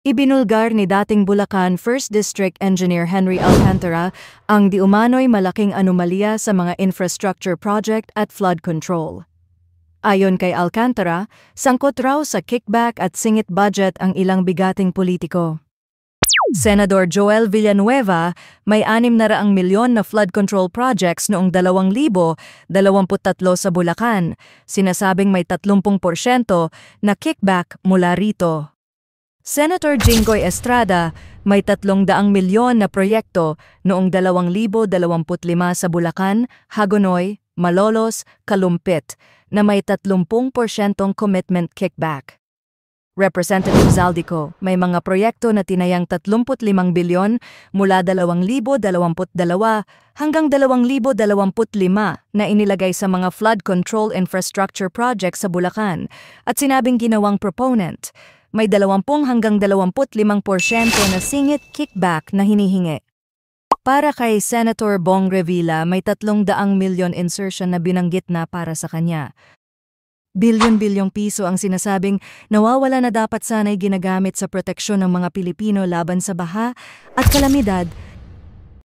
Ibinulgar ni dating Bulacan 1st District Engineer Henry Alcantara ang diumano'y malaking anomalya sa mga infrastructure project at flood control. Ayon kay Alcantara, sangkot raw sa kickback at singit budget ang ilang bigating politiko. Senador Joel Villanueva may 600 milyon na flood control projects noong 2023 sa Bulacan, sinasabing may 30% na kickback mula rito. Senator Jinggoy Estrada may 300 milyon na proyekto noong 2025 sa Bulacan, Hagonoy, Malolos, Kalumpit na may 30% commitment kickback. Representative Zaldico may mga proyekto na tinayang 35 bilyon mula 2022 hanggang 2025 na inilagay sa mga flood control infrastructure projects sa Bulacan at sinabing ginawang proponent may 20 hanggang 25% na singit kickback na hinihingi. Para kay Senator Bong Revilla, may 300 milyon insertion na binanggit na para sa kanya. Bilyon-bilyong piso ang sinasabing nawawala na dapat sana'y ginagamit sa proteksyon ng mga Pilipino laban sa baha at kalamidad